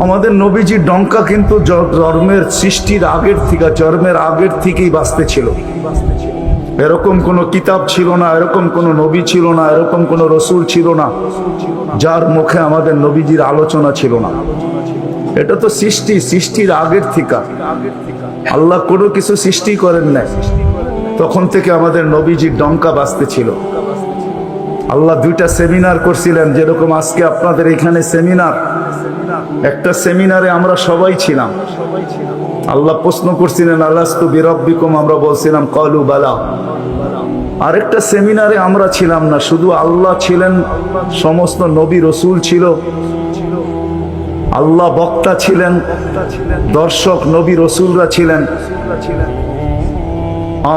আমাদের নবীজির ডঙ্কা কিন্তু জন্মের সৃষ্টির জন্মের আগের থেকেই বাজতে ছিল। এরকম কোনো কিতাব ছিল না, এরকম কোনো নবী ছিল না, এরকম কোনো রসুল ছিল না যার মুখে আমাদের নবীজির আলোচনা ছিল না। এটা তো সৃষ্টির আগের থেকে। আল্লাহ কোনো কিছু সৃষ্টি করেন নাই, তখন থেকে আমাদের নবীজির ডঙ্কা বাজতে ছিল। আল্লাহ দুইটা সেমিনার করছিলেন, যেরকম আজকে আপনাদের এখানে সেমিনার। একটা সেমিনারে আমরা সবাই ছিলাম। আল্লাহ প্রশ্ন করছিলেন, আলাস্তু বিরাব্বিকুম, আমরা বলছিলাম ক্বালু বালা। আরেকটা সেমিনারে আমরা ছিলাম না, শুধু আল্লাহ ছিলেন, সমস্ত নবী রসুল ছিল, আল্লাহ বক্তা ছিলেন, দর্শক নবী রসুলরা ছিলেন,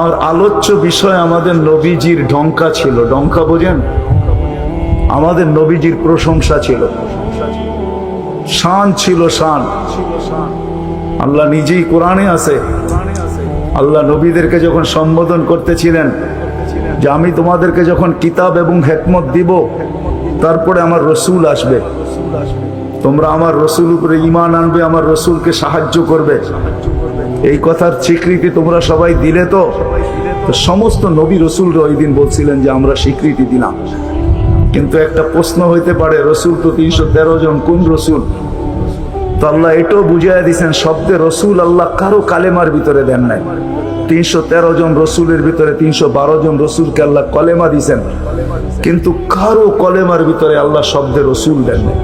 আর আলোচ্য বিষয় আমাদের নবীজির ডঙ্কা ছিল। ডঙ্কা বোঝেন? আমাদের নবীজির প্রশংসা ছিল, শান ছিল, শান। আল্লাহ নিজেই কোরআনে আছে, আল্লাহ নবীদেরকে যখন সম্বোধন করতেছিলেন যে আমি তোমাদেরকে যখন কিতাব এবং হিকমত দিব, তারপরে আমার রসুল আসবে, তোমরা আমার রসুল উপরে ঈমান আনবে, আমার রসুলকে সাহায্য করবে, এই কথার স্বীকৃতি তোমরা সবাই দিলে। তো সমস্ত নবী রসুলরা ওই দিন বলছিলেন যে আমরা স্বীকৃতি দিলাম। কিন্তু একটা প্রশ্ন হইতে পারে, রসুল তো 313 জন, কোন রসুল? তো আল্লাহ এটাও বুঝাইয়া দিচ্ছেন, শব্দে রসুল আল্লাহ কারো কালেমার ভিতরে দেন নাই। 313 জন রসুলের ভিতরে 312 জন রসুলকে আল্লাহ কলেমা দিছেন, কিন্তু কারো কলেমার ভিতরে আল্লাহ শব্দে রসুল দেন নাই।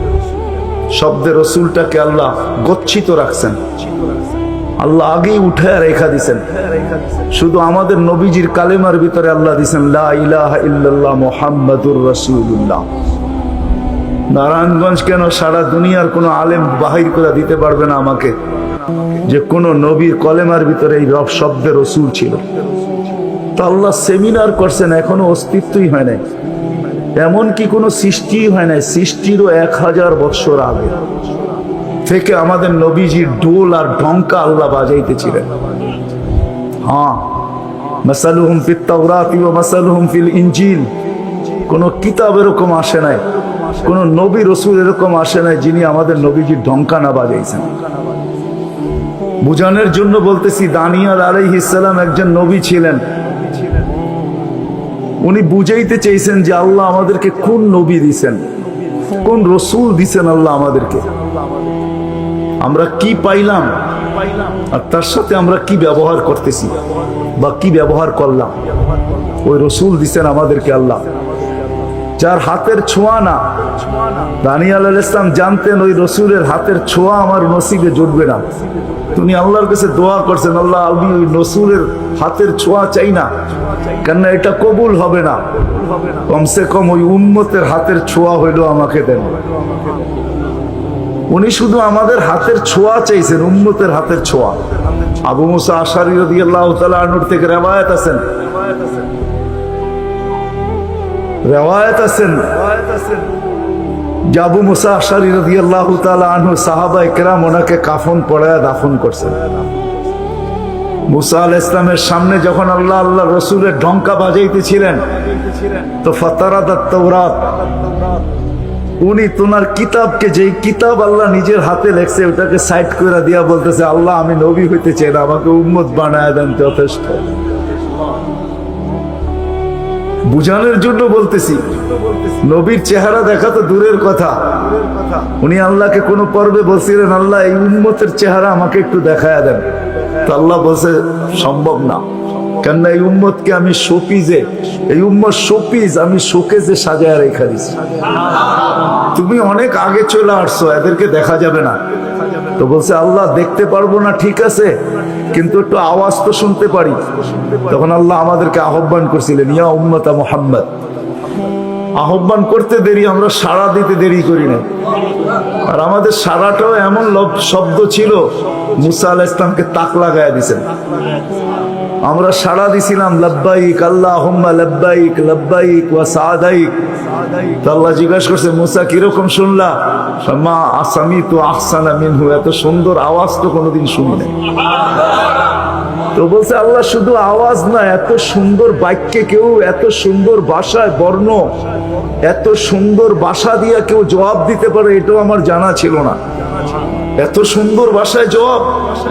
শব্দে রসুলটাকে আল্লাহ গচ্ছিত রাখছেন, আল্লাহ আগেই উঠে রেখা দিছেন। শুধু আমাদের নবীজির কালেমার ভিতরে আল্লাহ দিছেন লা ইলাহা ইল্লাল্লাহ মুহাম্মাদুর রাসূলুল্লাহ। নারায়ণগঞ্জ কেন, সারা দুনিয়ার কোনো আলেম বাহির করে দিতে পারবে না আমাকে যে কোন নবীর কলেমার ভিতরে এই শব্দে রসুল ছিল। তো আল্লাহ সেমিনার করছেন, এখনো অস্তিত্বই হয় নাই, এমনকি কোনো সৃষ্টি হয় নাই। সৃষ্টিরও 1000 বৎসর আগে থেকে আমাদের নবীজির ডোল আর ডঙ্কা আল্লাহ বাজাইতেছিলেন। হ্যাঁ, মাসালুহুম ফিত তাওরাতি ওয়া মাসালুহুম ফিল ইনজিল। কোন কিতাব এরকম আসে নাই, কোন নবী রসুল এরকম আসে নাই যিনি আমাদের নবীজির ডঙ্কা না বাজাইছেন। বুঝানোর জন্য বলতেছি, দানিয়েল আলাইহিস সালাম একজন নবী ছিলেন। উনি বুঝাইতে চেয়েছেন যে আল্লাহ আমাদেরকে কোন নবী দিছেন, কোন রসুল দিছেন আল্লাহ আমাদেরকে, আমরা কি পাইলাম আর তার সাথে আমরা কি ব্যবহার করতেছি বা কি ব্যবহার করলাম। ওই রসুল দিছেন আমাদেরকে আল্লাহ, যার হাতের ছোঁয়া না। দানিয়েল আলাইহিস সালাম জানতেন ওই রসুলের হাতের ছোঁয়া আমার নসিবে জুটবে না। তিনি আল্লাহর কাছে দোয়া করছেন, আল্লাহ আমি ওই রসুলের হাতের ছোঁয়া চাই না, কেননা এটা কবুল হবে না, কমসে কম ওই উম্মতের হাতের ছোঁয়া হইলো আমাকে দেন। উনি শুধু আমাদের হাতের ছোঁয়া চাইছেন, উম্মতের হাতের ছোঁয়া। আবু মুসা আশআরী রাদিয়াল্লাহু তাআলা আনহু থেকে রিওয়ায়াত আছেন, যে আবু মুসা আশআরী রাদিয়াল্লাহু তাআলা আনহু সাহাবায়ে কেরাম ওনাকে কাফন পরায়া দাফন করছেন। মুসা আলাইহিস সালামের সামনে যখন আল্লাহ রসুলের ডঙ্কা বাজাইতেছিলেন, তো ফাতারাদাত তাওরাত, উনি তোমার কিতাবকে, যেই কিতাব আল্লাহ নিজের হাতে লেখছে, ওটাকে সাইড করে দিয়া বলতেছে, আল্লাহ আমি নবী হইতে চাই না, আমাকে উম্মত বানায় দেন, যথেষ্ট। বুঝানোর জন্য বলতেছি, নবীর চেহারা দেখা তো দূরের কথা। উনি আল্লাহকে কোন পর্বে বলছিলেন, আল্লাহ এই উম্মতের চেহারা আমাকে একটু দেখায় দেন। তো আল্লাহ বলছে সম্ভব না, কেননা এই উম্মতকে আমি শোপিজে, এই উম্মত শোপিজ আমি শোকেজে সাজায় রেখা দিছি। তুমি অনেক আগে চলে আসছো, এদেরকে দেখা যাবে না। তো বলছে আল্লাহ দেখতে পারবো না, ঠিক আছে, কিন্তু একটু আওয়াজ তো শুনতে পারি। তখন আল্লাহ আমাদেরকে আহ্বান করছিলেন, ইয়া উম্মতা মুহাম্মদ। আহ্বান করতে দেরি, আমরা সাড়া দিতে দেরি করি না। আর আমাদের সাড়াটাও এমন শব্দ ছিল, মুসা আলাইহিস সালামকে তাক লাগায়া দিছেন। আমরা সাড়া দিছিলাম লাব্বাইক আল্লাহুম্মা লাব্বাইক লাব্বাইক ওয়া সাদাইক। তো আল্লাহ জিজ্ঞাসা করছে, মুসা কিরকম শুনলা? মা আসামিতু আহসানা মিনহু, এত সুন্দর আওয়াজ তো কোনোদিন শুনি নাই। তো বলছে আল্লাহ শুধু আওয়াজ না, এত সুন্দর বাক্যে কেউ, এত সুন্দর ভাষায় বর্ণ, এত সুন্দর ভাষা দিয়া কেউ জবাব দিতে পারে, এটাও আমার জানা ছিল না। এত সুন্দর ভাষায় জবাব,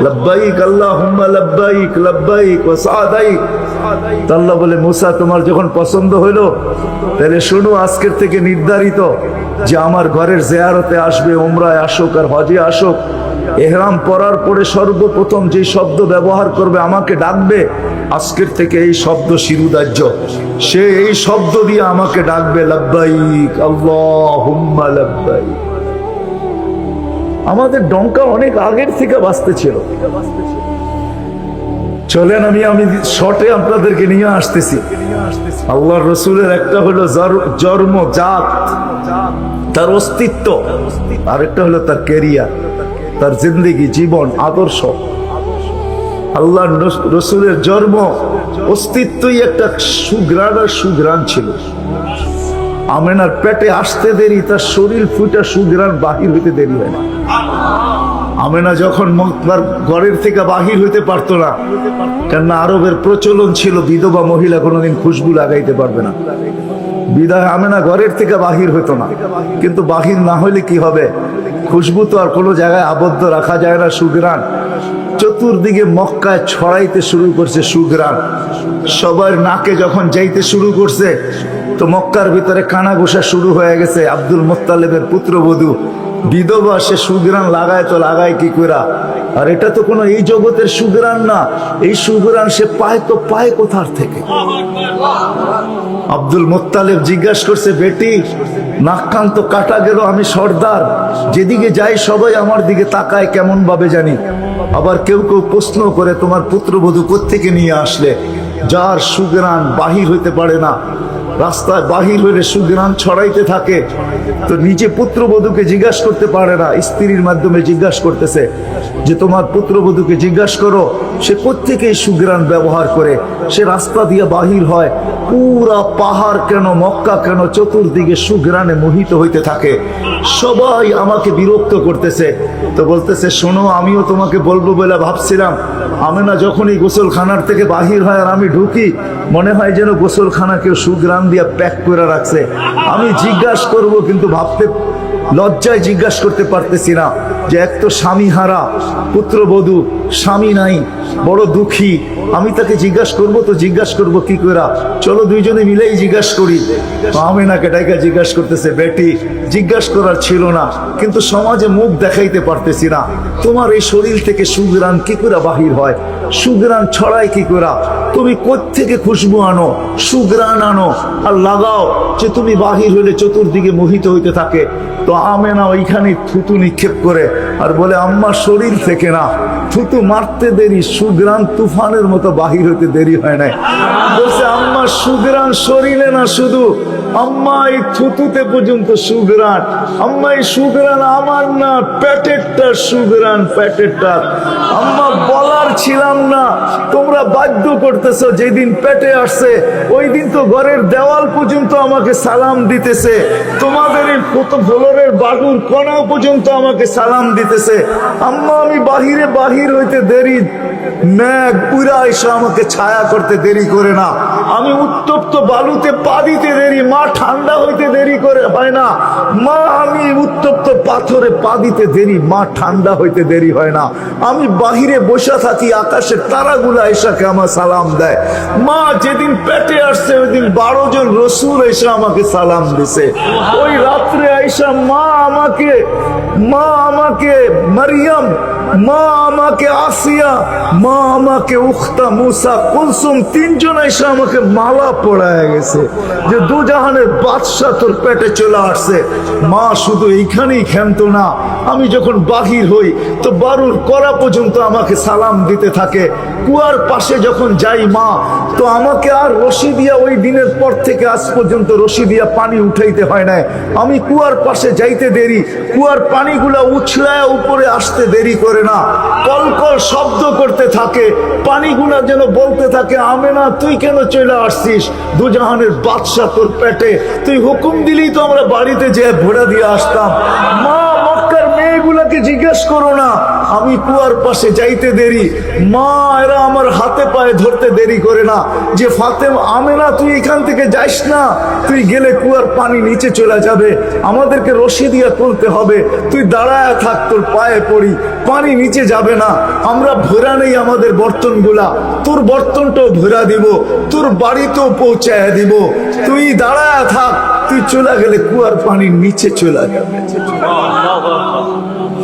লাব্বাইক আল্লাহুম্মা লাব্বাইক লাব্বাইক ওয়া সাদাইক। আল্লাহ বলে, মুসা তোমার যখন পছন্দ হইল, তাহলে শোনো, আজকের থেকে নির্ধারিত যে আমার ঘরের জিয়ারতে আসবে, উমরায় আসুক আর হজে আসুক, ইহরাম পরার পরে সর্বপ্রথম যে শব্দ ব্যবহার করবে, আমাকে ডাকবে, আজকের থেকে এই শব্দ শিরুদার্য। সে এই শব্দ দিয়ে আমাকে ডাকবে, লাব্বাইক আল্লাহুম্মা লাব্বাইক। আমাদের ডঙ্কা অনেক আগের থেকে বাজতে ছিল। চলেন আমি শর্টে আপনাদেরকে নিয়ে আসতেছি। আল্লাহর রসুলের একটা হলো জন্ম জাত, তার অস্তিত্ব, আর একটা হলো তার ক্যারিয়ার, তার জিন্দেগি, জীবন, আদর্শ। আল্লাহর রসুলের জন্ম অস্তিত্বই একটা সুঘ্রাণ আর সুঘ্রাণ ছিল। আমেনার পেটে আসতে দেরি, তার শরীর ফুটা সুঘ্রাণ বাহির হইতে দেরি হয় না। আমেনা যখন তার ঘরের থেকে বাহির হইতে পারতো না, কেননা আরবের প্রচলন ছিল বিধবা মহিলা কোনোদিন খুশবু লাগাইতে পারবে না, বিদায় আমেনা ঘরের থেকে বাহির হইতো না। কিন্তু বাহির না হইলে কি হবে, খুশবু তো আর কোনো জায়গায় আবদ্ধ রাখা যায় না। সুঘ্রাণ চতুর্দিকে মক্কায় ছড়াইতে শুরু করছে সুঘ্রাণ। সবার নাকে যখন যাইতে শুরু করছে, তো মক্কার ভিতরে কানা ঘোষা শুরু হয়ে গেছে। আব্দুল মুত্তালিবের পুত্রবধূ বিধবা, সে সুঘ্রাণ লাগায় তো লাগায় কি কইরা? আর এটা তো কোনো এই জগতের সুঘ্রাণ না, এই সুঘ্রাণ সে পায় তো পায় কোথার থেকে? আব্দুল মুত্তালিব জিজ্ঞাসা করছে, বেটি নাক কান তো কাটা গেল, আমি সর্দার, যেদিকে যাই সবাই আমার দিকে তাকায় কেমন ভাবে জানি। আবার কেউ কেউ প্রশ্ন করে, তোমার পুত্রবধূ কোত্থেকে নিয়ে আসলে? যার সুঘ্রাণ বাহির হইতে পারে না, রাস্তায় বাহির হইলে সুঘ্রাণ ছড়াইতে থাকে, তো নিজে পুত্রবধূকে জিজ্ঞাসা করতে পারে না, স্ত্রীর মাধ্যমে জিজ্ঞাসা করতেছে যে তোমার পুত্রবধূকে জিজ্ঞাসা করো সে কোত্থেকে সুঘ্রাণ ব্যবহার করে, সে রাস্তা দিয়ে বাহির হয়। পুরা পাহাড় কেন, মক্কা কেন, চতুর্দিকে সুঘ্রাণে মোহিত হইতে থাকে। সবাই আমাকে বিরক্ত করতেছে। তো বলতেছে, শোনো, আমিও তোমাকে বলবো বলে ভাবছিলাম। আমেনা যখনই গোসলখানার থেকে বাহির হয় আর আমি ঢুকি, মনে হয় যেন গোসলখানা কেউ সুঘ্রাণ দিয়া প্যাক করে রাখছে। আমি জিজ্ঞাসা করব, কিন্তু ভাবতে লজ্জায় জিজ্ঞাসা করতে পারতেছি না, যে এক তো স্বামী হারা পুত্রবধূ, স্বামী নাই, বড় দুঃখী। আমি তাকে জিজ্ঞাসা করব, তো জিজ্ঞাসা করব কি করে? চলো দুইজনে মিলেই জিজ্ঞাসা করি। আমেনাকে ডাইকা জিজ্ঞাসা করতেছে, বেটি জিজ্ঞাসা করার ছিল না, কিন্তু সমাজে মুখ দেখাইতে পারতেছি না, তোমার এই শরীর থেকে সুঘ্রাণ কি করে বাহির হয়, সুঘ্রাণ ছড়ায় কি করে? তুমি কোত্থেকে খুশবু আনো, সুঘ্রাণ আনো আর লাগাও, যে তুমি বাহির হইলে চতুর্দিকে মোহিত হইতে থাকে। তো আমেনা ওইখানে থুতু নিক্ষেপ করে আর বলে, আম্মা শরীর থেকে না, থুতু মারতে দেরি, সুঘ্রাণ তুফানের মতো বাহির হইতে দেরি হয় নাই। বলছে, আম্মা সুঘ্রাণ শরীরে না, শুধু আম্মা এই থুতুতে পর্যন্ত সুঘ্রাণ। আম্মা এই সুঘ্রাণ আমার না, পেটেরটা সুঘ্রাণ, পেটেরটা। আম্মা বলার ছিলাম না, তোমরা বাধ্য করতেছো। যেদিন পেটে আসছে ওই দিন তো ঘরের দেওয়াল পর্যন্ত আমাকে সালাম দিতেছে, তোমাদের এই ফ্লোরের বাগুর কণা পর্যন্ত আমাকে সালাম দিতেছে। আম্মা আমি বাহিরে বাহির হইতে দেরি, মেঘ পুরা এসে আমাকে ছায়া করতে দেরি করে না। আমি উত্তপ্ত বালুতে পা দিতে দেরি, মা ঠান্ডা হইতে দেরি করে হয় না। মা আমি উত্তপ্ত পাথরে পা দিতে দেরি, মা ঠান্ডা হইতে দেরি হয় না। আমি বাহিরে বসে থাকি, আকাশের তারাগুলা এসাকে আমার সালাম দেয়। মা যেদিন পেটে আসছে ওই দিন 12 জন রসুল এসে আমাকে সালাম দিছে। ওই রাত্রে আইসা মা আমাকে মারিয়াম, মা আমাকে আসিয়া, মা আমাকে উখতা মুসা কুলসুম, 3 জন এসে আমাকে মালা পড়ায় গেছে যে দুজাহানের বাদশা তোর পেটে চলে আসছে। মা শুধু এইখানেই ক্ষান্ত না, আমি যখন বাহির হই তো বারুর করা পর্যন্ত আমাকে সালাম দিতে থাকে। কুয়ার পাশে যখন যাই মা, তো আমাকে আর রশি দিয়া, ওই দিনের পর থেকে আজ পর্যন্ত রশি দিয়া পানি উঠাইতে হয় না। আমি কুয়ার পাশে যাইতে দেরি, কুয়ার পানিগুলা উছলায় উপরে আসতে দেরি করে না, কলকল শব্দ করতে থাকে, পানিগুলা যেন বলতে থাকে, আমেনা তুই কেন চলে আসছিস, দুজাহানের বাদশা তোর পেটে, তুই হুকুম দিলেই তো আমরা বাড়িতে যেয়ে ভোড়া দিয়ে আসতাম। মা মক্কার মেয়েগুলাকে জিজ্ঞেস জিজ্ঞেস করো না আমি কুয়ার পাশে যাইতে দেরি, মা এরা আমার হাতে পায়ে ধরতে দেরি করে না যে ফাতেমা আমেনা তুই এখান থেকে যাইস না, তুই গেলে কুয়ার পানি নিচে চলে যাবে, আমাদেরকে রশি দিয়ে তুলতে হবে, তুই দাঁড়ায় থাক, তোর পায়ে পড়ি, পানি নিচে যাবে না, আমরা ভরা নেই আমাদের বর্তনগুলা, তোর বর্তনটাও ভরা দিব, তোর বাড়িতেও পৌঁছায় দিব, তুই দাঁড়ায় থাক, তুই চলে গেলে কুয়ার পানি নিচে চলে যাবে।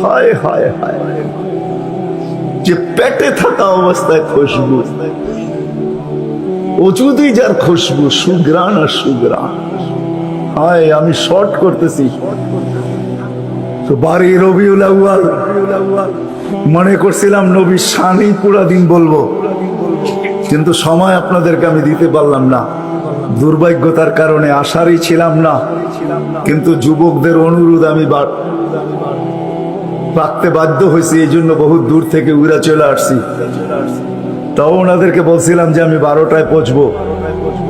হায় হায় হায়, যে পেটে থাকা অবস্থায় খুশবু, ওজুদি যার খুশবু, সুগ্রাণ আর সুগ্রাণ। হায় আমি শর্ট করতেছি তো বাড়ি রবিউল আউয়াল, মনে করছিলাম নবী শানই পুরা দিন বলবো, কিন্তু সময় আপনাদেরকে আমি দিতে পারলাম না, দুর্ভাগ্যতার কারণে আসারই ছিলাম না, কিন্তু যুবকদের অনুরোধ আমি রাখতে বাধ্য হয়েছি, এই জন্য বহু দূর থেকে উড়া চলে আসছি। তাও ওনাদেরকে বলছিলাম যে আমি 12টায় পৌঁছবো,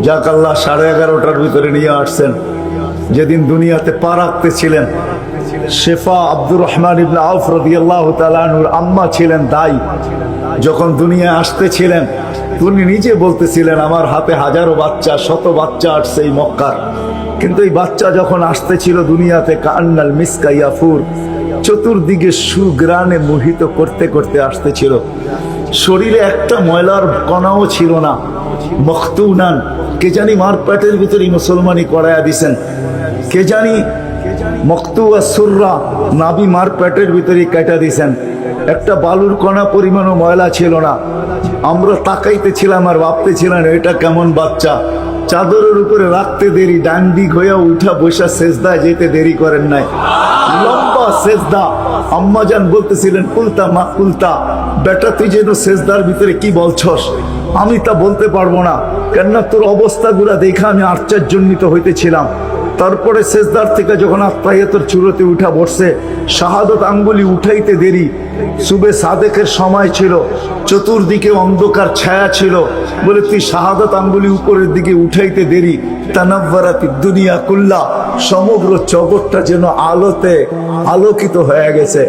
যাক আল্লাহ 11:30টার ভিতরে নিয়ে আসছেন। যেদিন দুনিয়াতে পা রাখতে ছিলেন, শেফা আব্দুর রহমান ইবনে আউফ রাদিয়াল্লাহু তাআলা আনহুর আম্মা ছিলেন দাই, যখন দুনিয়ায় আসতেছিলেন তিনি নিজে বলতেছিলেন আমার হাতে হাজারো বাচ্চা, শত বাচ্চা আসছে এই মক্কার, কিন্তু এই বাচ্চা যখন আসতেছিল দুনিয়াতে কান্নাল মিসকা ইয়াফুর, চতুর্দিকে সুগ্রাণে মোহিত করতে করতে আসতেছিল, শরীরে একটা ময়লার কণাও ছিল না, মখতুনান, কে জানি মার পেটের ভিতরে মুসলমানি করায়া দিছেন, কে জানি মখতুয়া সুররা নাবি মার পেটের ভিতরে কাটা দিছেন, একটা বালুর কণা পরিমাণও ময়লা ছিল না। আমরা তাকাইতেছিলাম আর ভাবতেছিলাম এটা কেমন বাচ্চা, চাদরের উপরে রাখতে দেরি, ডান দিক হইয়া উঠা বসা সেজদায় যেতে দেরি করেন নাই, লম্বা সেজদা। আম্মাজান বলতেছিলেন কুলতা মা কুলতা, বেটা তুই যেন সেজদার ভিতরে কি বলছস, আমি তা বলতে পারবো না, কেননা তোর অবস্থাগুলা দেখে আমি আশ্চর্যান্বিত হইতেছিলাম। তারপরে সেজদার থেকে যখন আত্মাহিয়াতের চূড়াতে উঠা বসছে, শাহাদত আঙ্গুলি উঠাইতে দেরি, সুবে সাদেকের সময় ছিল, চতুর্দিকে অন্ধকার ছায়া ছিল, বলে তুই শাহাদত আঙ্গুলি উপরের দিকে উঠাইতে দেরি, তানাব্বারাতি দুনিয়া কুল্লা, সমগ্র জগৎটা যেন আলোতে আলোকিত হয়ে গেছে।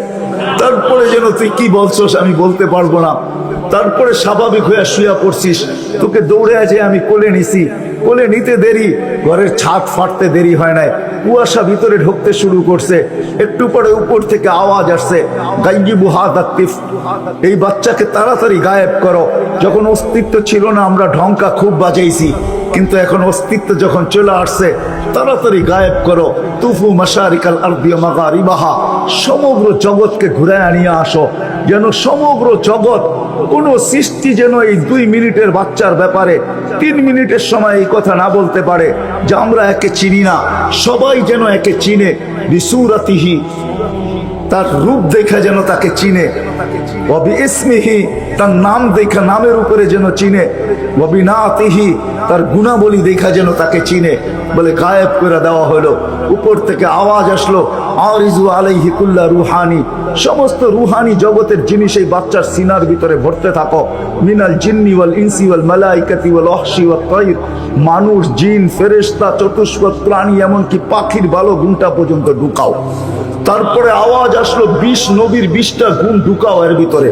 তারপরে যেন তুই কি বলছস আমি বলতে পারবো না। তারপরে স্বাভাবিক হয়ে শুয়া পড়ছিস, তোকে দৌড়ে আছে আমি কোলে নিছি, কোলে নিতে দেরি, ঘরের ছাদ ফাটতে দেরি হয় নাই, কুয়াশা ভিতরে ঢুকতে শুরু করছে, একটু পরে উপর থেকে আওয়াজ আসছে গাইবু হাদাতিফ, এই বাচ্চাকে তাড়াতাড়ি গায়েব করো। যখন অস্তিত্ব ছিল না আমরা ঢঙ্কা খুব বাজাইছি, কিন্তু এখন অস্তিত্ব যখন চলে আসছে তাড়াতাড়ি গায়েব করো। তুফু মাশারিকাল আরদি ওয়া মাগারিবাহা, সমগ্র জগৎকে ঘুরায় নিয়ে আসো, যেন সমগ্র জগৎ, কোন সৃষ্টি যেন এই 2 মিনিটের বাচ্চার ব্যাপারে 3 মিনিটের সময় এই কথা না বলতে পারে যে আমরা একে চিনি না, সবাই যেন একে চিনে, বিসুরাতিহি, তার রূপ দেখা যেন তাকে চিনে, ওয়াবি ইসমিহি, তার নাম দেখা নামের উপরে যেন চিনে, ওয়াবি নাতিহি, তার গুণাবলী দেখা যেন তাকে চিনে, বলে গায়েব করে দেওয়া হলো। উপর থেকে আওয়াজ আসলো আরিজু আলাইহি কুল্লা রুহানি, সমস্ত রুহানি জগতের জিনিস এই বাচ্চার সিনার ভিতরে ভরতে থাকো, মিনাল জিন্নি ওয়াল ইনসি ওয়াল মালাইকাতি ওয়াল ওয়াহশি ওয়াত তাইর, মানুষ জিন ফেরেশতা চতুষ্পদ প্রাণী এমনকি পাখির ভালো গুণটা পর্যন্ত ঢুকাও। তারপরে আওয়াজ আসলো 20 নবীর 20টা গুণ ঢুকাও এর ভিতরে।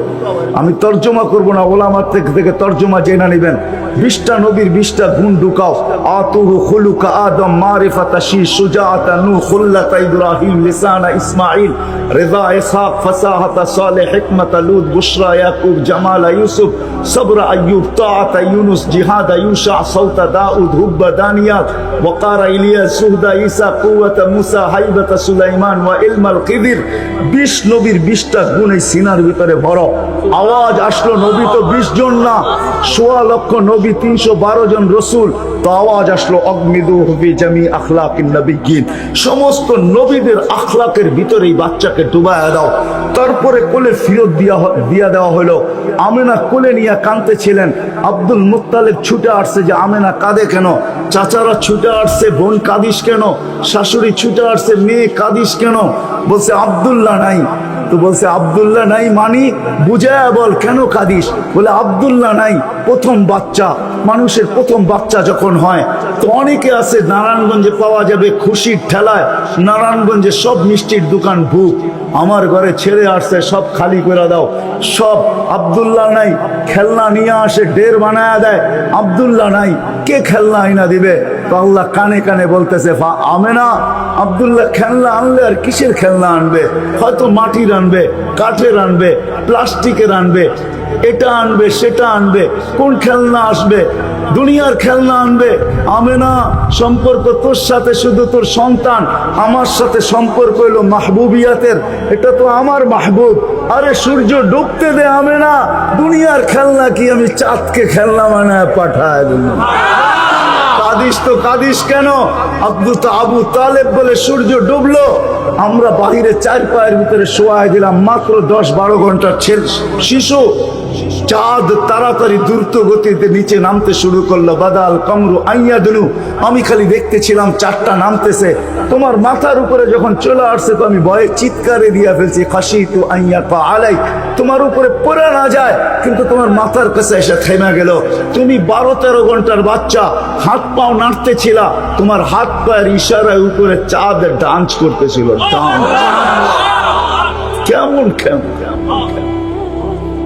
আমি তর্জমা করব না, ওলামার থেকে তর্জমা জেনে নেবেন। 20টা নবীর 20টা গুণ ঢুকাও। আতুহু খুলুকা আদম মারিফাতা শি সুজাআতা নূহ খুল্লাতা ইব্রাহিম লিসানা ইসমাঈল রিদা ইসহাক ফাসাহাতা সালেহ হিকমাতা লূত বুশরা ইয়াকুব জামালা ইউসুফ সবরা আইয়ুব তাআতা ইউনুস জিহাদা ইউশা সাউতা দাউদ হুব্বা দানিয়াত ওয়াকারা ইলিয়াস সুহদা ঈসা কুওয়াতা মুসা হাইবাতা সুলাইমান ওয়া ইলমাল কিদির। 20 নবীর 20টা গুণ এই সিনার ভিতরে ভরো। আওয়াজ আসলো নবী তো 20 জন না, 1.25 লক্ষ নবী, 312 জন রসুল। তো আওয়াজ আসলো অগমিদুহু ফি জামি আখলাকিন নবিয়্যিন, সমস্ত নবীদের আখলাকের ভিতরেই বাচ্চাকে ডুবায়া দাও। তারপরে কোলে ফিরত দিয়া দেওয়া হলো। আমেনা কোলে নিয়ে কাঁদতেছিলেন। আব্দুল মুত্তালিব ছুটে আসছে যে আমেনা কাঁদে কেন, চাচারা ছুটে আসছে বোন কাঁদিস কেন, শাশুড়ি ছুটে আসছে মেয়ে কাঁদিস কেন, বলছে আব্দুল্লাহ নাই, তো বলছে আব্দুল্লাহ নাই মানি বুঝায়া বল কেন কাঁদিস? বলে আব্দুল্লাহ নাই, প্রথম বাচ্চা, মানুষের প্রথম বাচ্চা যখন হয় তো অনেকে আছে নারায়ণগঞ্জে পাওয়া যাবে খুশির ঠেলায়, নারায়ণগঞ্জে সব মিষ্টির দোকান বুক, আমার ঘরে ছেড়ে আসছে সব খালি করে দাও, সব আব্দুল্লাহ নাই, খেলনা নিয়ে আসে ঢের বানায়া দেয়, আব্দুল্লাহ নাই, কে খেলনা আইনা দিবে? তো আল্লাহ কানে কানে বলতেছে আমেনা, আব্দুল্লাহ খেলনা আনলে আর কিসের খেলনা আনবে? হয়তো মাটির আনবে, কাঠের আনবে, প্লাস্টিকের আনবে, এটা আনবে সেটা আনবে, কোন খেলনা আসবে? দুনিয়ার খেলনা আনবে। আমেনা, সম্পর্ক তোর সাথে শুধু তোর সন্তান, আমার সাথে সম্পর্ক হলো মাহবুবিয়াতের, এটা তো আমার মাহবুব। আরে সূর্য ডুবতে দে আমেনা, দুনিয়ার খেলনা কি আমি চাঁদকে খেলনা বানায় পাঠায় দিলাম? কাদিস তো কাদিস কেন? আবু তালেব বলে সূর্য ডুবলো, আমরা বাহিরে চার পায়ের ভিতরে শোয়াই দিলাম, মাত্র 10-12 ঘন্টার শিশু, চাঁদ তাড়াতাড়ি দ্রুত গতিতে নিচে নামতে শুরু করলো। বাদাল কমরু আইয়াদুলু, আমি খালি দেখতেছিলাম চারটা নামতেছে, তোমার মাথার উপরে যখন চলে আসছে তো আমি ভয়ে চিৎকারে দিয়া ফেলছি, খাশিতু আইয়াকা আলাই, তোমার উপরে পড়ে না যায়, কিন্তু তোমার মাথার কাছে এসে থেমে গেল। তুমি 12-13 ঘন্টার বাচ্চা, হাত পাও নাড়তেছিল, তোমার হাত পায়ের ইশারায় উপরে চাঁদ ডান্স করতেছিল। কেমন কেমন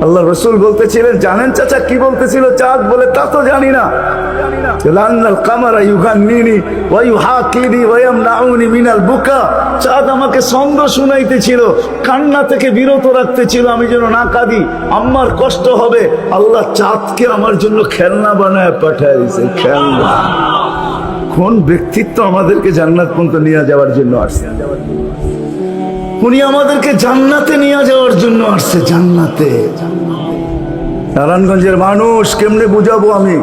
আল্লাহ রসুল বলতেছিলেন, জানেন চাচা কি বলতেছিল চাঁদ? বলে তা তো জানি না। চাঁদ আমাকে ছন্দ শুনাইতেছিল, কান্না থেকে বিরত রাখতেছিল, আমি যেন না কাঁদি, আমার কষ্ট হবে। আল্লাহ চাঁদকে আমার জন্য খেলনা বানায় পাঠায় দিয়েছে। খেলনা কোন ব্যক্তিত্ব আমাদেরকে জান্নাত পর্যন্ত নিয়ে যাওয়ার জন্য আসছে? উনি আমাদেরকে জান্নাতে নিয়ে যাওয়ার জন্য আসছে। জান্নাতে নারায়ণগঞ্জের মানুষ কেমনে বুঝাবো আমি?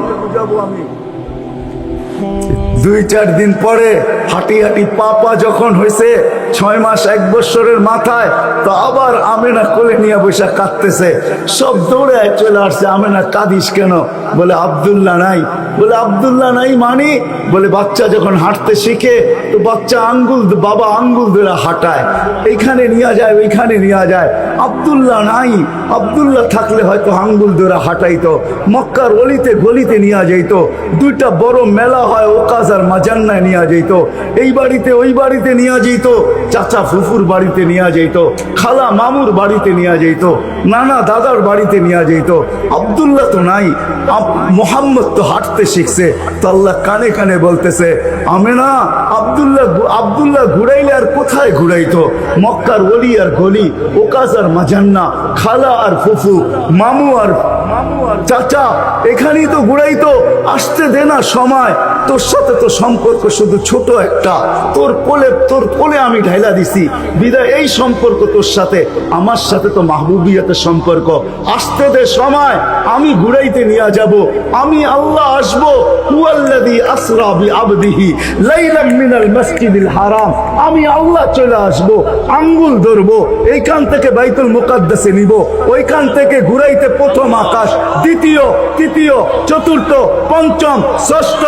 2-4 দিন পরে হাঁটি হাঁটি পা যখন হয়েছে 6 মাস 1 বছরের মাথায়, তো আবার আমেনা কোলে নিয়ে বসে কাঁদতেছে, সব দৌড়ে চলে আসছে। আমেনা কাঁদিস কেন? বলে আব্দুল্লাহ নাই। বলে আব্দুল্লাহ নাই মানি? বলে বাচ্চা যখন হাঁটতে শিখে তো বাচ্চা বাবা আঙ্গুল ধরে হাঁটায়, এইখানে নিয়ে যায় ওইখানে নিয়ে যায়, আব্দুল্লাহ নাই। আব্দুল্লাহ থাকলে হয়তো আঙ্গুল ধরে হাঁটাইতো, মক্কার অলিতে গলিতে নিয়ে যাইত, 2টা বড় মেলা হয় ওকাজ আর মাজান্নায় নিয়ে যাইত, এই বাড়িতে ওই বাড়িতে নিয়ে যাইত, চাচা ফুফুর বাড়িতে নিয়ে যাইত, খালা মামুর বাড়িতে নিয়ে যাইত, নানা দাদার বাড়িতে নিয়ে যাইত। আব্দুল্লাহ তো নাই, মোহাম্মদ তো হাঁটতে শিখছে। তো আল্লাহ কানে কানে বলতেছে, আমেনা, আব্দুল্লাহ ঘুরাইলে আর কোথায় ঘুরাইতো? মক্কার অলি আর গলি, ওকাজ আর মাজান্না, খালা আর ফুফু, মামু আর চাচা, এখানেই তো ঘুরাইতো। আসতে দে না সময়, তোর সাথে তো সম্পর্ক শুধু ছোট একটা, তোর কোলে আমি ঢাইলা দিছি বিদায়, এই সম্পর্ক তোর সাথে, আমার সাথে তো মাহবুবিয়াতের সম্পর্ক। আসতে দে সময়, আমি ঘুরাইতে নিয়ে যাব, আমি আল্লাহ আসবো। হুয়াল্লাযী আসরা বিআবদিহি লাইলাম মিনাল মাসজিদিল হারাম, আমি আল্লাহ চলে আসবো, আঙ্গুল ধরবো, এইখান থেকে বাইতুল মুকাদ্দাসে নিব, ওইখান থেকে ঘুরাইতে প্রথম আকাশ, দ্বিতীয়, তৃতীয়, চতুর্থ, পঞ্চম, ষষ্ঠ,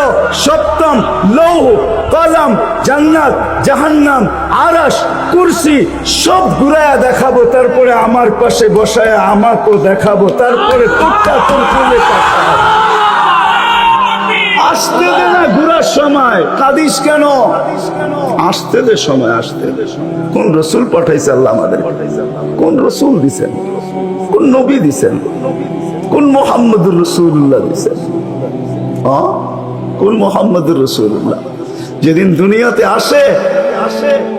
সপ্তম, লৌহ, কলম, জান্নাত, জাহান্নাম, আরশ, কুরসি সব ঘুরায়া দেখাবো, তারপরে আমার পাশে বসায় আমাকেও দেখাবো, তারপরে তোরটা তোর কোলে পাঠাবো। আসতে দে না ঘুরার সময়, কাঁদিস কেন? আসতে দে সময়, আসতে দে। কোন রসুল পাঠাইছে আল্লাহ আমাদের? কোন রসুল দিছেন? কোন নবী দিছেন? কোন মুহাম্মদুর রাসূলুল্লাহ দিছেন? কোন মুহাম্মদুর রাসূলুল্লাহ? যেদিন দুনিয়াতে আসে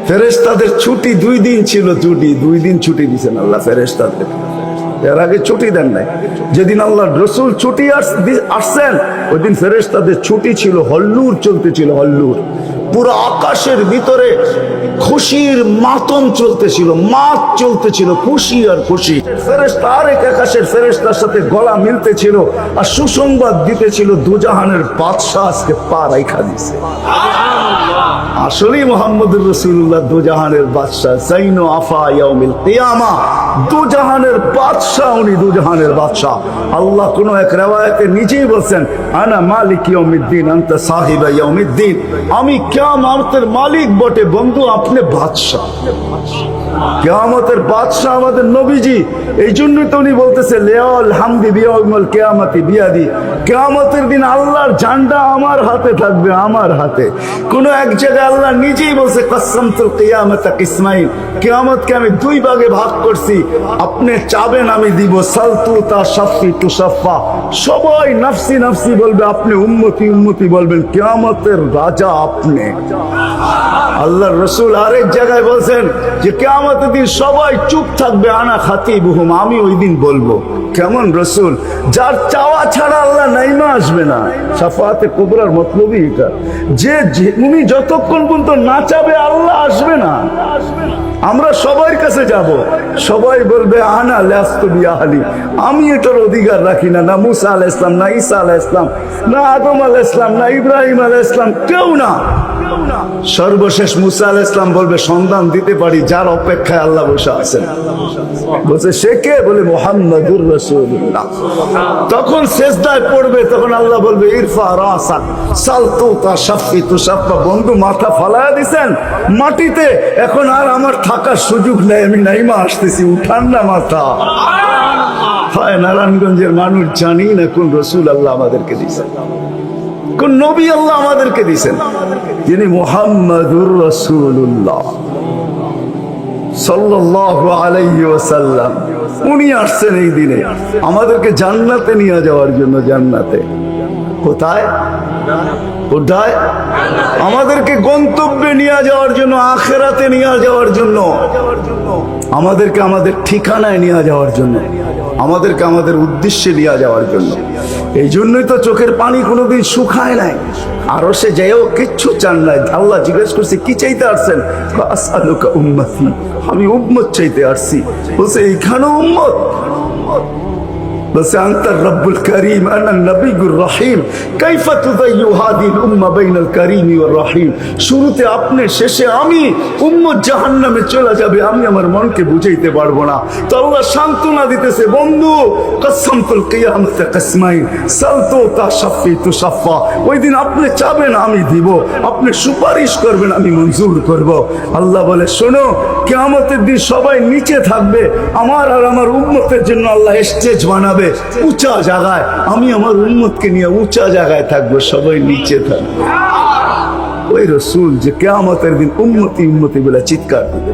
ফেরেশতাদের ছুটি 2 দিন ছিল, 2 দিন ছুটি দিছেন আল্লাহ ফেরেশতাদের, এর আগে ছুটি দেন নাই। যেদিন আল্লাহ রসুল ছুটি আসছেন ওই দিন ফেরেশতাদের ছুটি ছিল, হল্লুর চলতেছিল, হল্লুর। পুরো আকাশের ভিতরে খুশির মাতম চলতেছিল, মাত চলতেছিল, খুশি আর খুশি। ফেরেশতা আরেক আকাশের ফেরেশতার সাথে গলা মিলতেছিল আর সুসংবাদ দিতেছিল, দুজাহানের বাদশাহ আজকে পা রাইখা দিছে। আসলেই মুহাম্মদুর রাসূলুল্লাহ দুজাহানের বাদশাহ, জাইনু আফা ইয়াউমিল কিয়ামা, দুজাহানের বাদশাহ, উনি দুজাহানের বাদশাহ। আল্লাহ কোন এক riwayate নিজেই বলছেন, আনা মালিক ইয়াউমিদ্দিন আনতা সাহিবা ইয়াউমিদ্দিন, আমি কিয়ামতের মালিক বটে বন্ধু, আপনি বাদশাহ। কিয়ামতের বাদশা আমাদের নবীজি। এই জন্যই তো উনি বলতেছে লিয়াল হামদি বিয়াউমুল কিয়ামতি বিয়াদি, কিয়ামতের দিন আল্লাহর ঝান্ডা আমার হাতে থাকবে, আমার হাতে। কোন এক জায়গায় আল্লাহ নিজেই বলছে কাসসামতুল কিয়ামাতা কিসমাইন, কিয়ামতকে আমি দুই ভাগে ভাগ করছি, আপনি চাবেন আমি দিব, সালতু তা শাফি তু শাফা, সবাই নাফসি নাফসি বলবে, আপনি উম্মতি উম্মতি বলবেন, কিয়ামতের রাজা আপনি। আল্লাহর রাসূল আরেক জায়গায় বলছেন যে কিয়ামতের দিন সবাই চুপ থাকবে, আনা খাতিবুহুম, আমি ওই দিন বলবো। কেমন রাসূল, যার চাওয়া ছাড়া আল্লাহ নাইমা আসবে না। শাফাআতে কুবরার মতলবই এটা, যে উনি যতক্ষণ পর্যন্ত না চাবে আল্লাহ আসবে না। আমরা সবার কাছে যাব, সবাই বলবে আনা লাস্তু বিআহলি, আমি এটার অধিকার রাখি না। না মুসা আলাইহিস সালাম, না ঈসা আলাইহিস সালাম, না আদম আলাইহিস সালাম, না ইব্রাহিম আলাইহিস সালাম, কেউ না। সর্বশেষ মুসা আলাইহিস সালাম বলবে সন্ধান দিতে পারি যার অপেক্ষায় আল্লাহ বসে আছেন। বলছে সে কে? বলে মুহাম্মাদুর রাসূলুল্লাহ। তখন সিজদায় পড়বে, তখন আল্লাহ বলবে ইরফা রাসাক সালতু তা শাফি তু শাফা, বন্ধু মাথা ফালায়া দিছেন মাটিতে, এখন আর আমার থাকার সুযোগ নেই, আমি নাইমা আসতেছি, উঠান না মাথা। হয় নারায়ণগঞ্জের মানুষ জানি না কোন রসুল আল্লাহ আমাদেরকে দিয়েছেন, কোন নবী আল্লাহ আমাদেরকে দিয়েছেন, যিনি মুহাম্মাদুর রাসূলুল্লাহ সাল্লাল্লাহু আলাইহি ওয়াসাল্লাম। উনি আসছেন এই দিনে আমাদেরকে জান্নাতে নিয়ে যাওয়ার জন্য। জান্নাতে কোথায়? কোথায়? আমাদেরকে গন্তব্যে নিয়ে যাওয়ার জন্য, আখিরাতে নিয়ে যাওয়ার জন্য, আমাদেরকে আমাদের ঠিকানায় নিয়ে যাওয়ার জন্য, আমাদেরকে আমাদের উদ্দেশ্যে নিয়ে যাওয়ার জন্য। এই জন্যই তো চোখের পানি কোনোদিন শুকায় নাই। আরো সে যাইও কিচ্ছু চান নাই। আল্লাহ জিজ্ঞেস করছে কি চাইতে আসছেন? আসআলুকা উম্মতি, আমি উম্মত চাইতে আসছি। বলছে এইখানেও উম্মত? বলছে আনতার রব্বুল করিম আনা নবিয়ুর রহিম, কাইফা তুযায়্যু হাদিল উম্মাহ বাইনাল করিমি ওয়ার রহিম। শুরুতে আপনি, শেষে আমি, উম্মত জাহান্নামে চলে যাবে, আমি আমার মনকে বুঝাইতে পারবো না। তো আল্লাহ সান্ত্বনা দিতেছে, বন্ধু কাসসামতুল কিয়ামাতা কিসমাইন সালতু তা শাফি তু শাফা, ওই দিন আপনি চাবেন আমি দিব, আপনি সুপারিশ করবেন আমি মঞ্জুর করব। আল্লাহ বলে শোনো, কিয়ামতের দিন সবাই নিচে থাকবে, আমার আর আমার উম্মতের জন্য আল্লাহ স্টেজ বানাবে উঁচা জায়গায়, আমি আমার উম্মতকে নিয়ে উঁচা জায়গায় থাকবো, সবাই নিচে থাকবে। ওই রাসূল যে কিয়ামতের দিন উম্মতি উম্মতি বলে চিৎকার দিবে।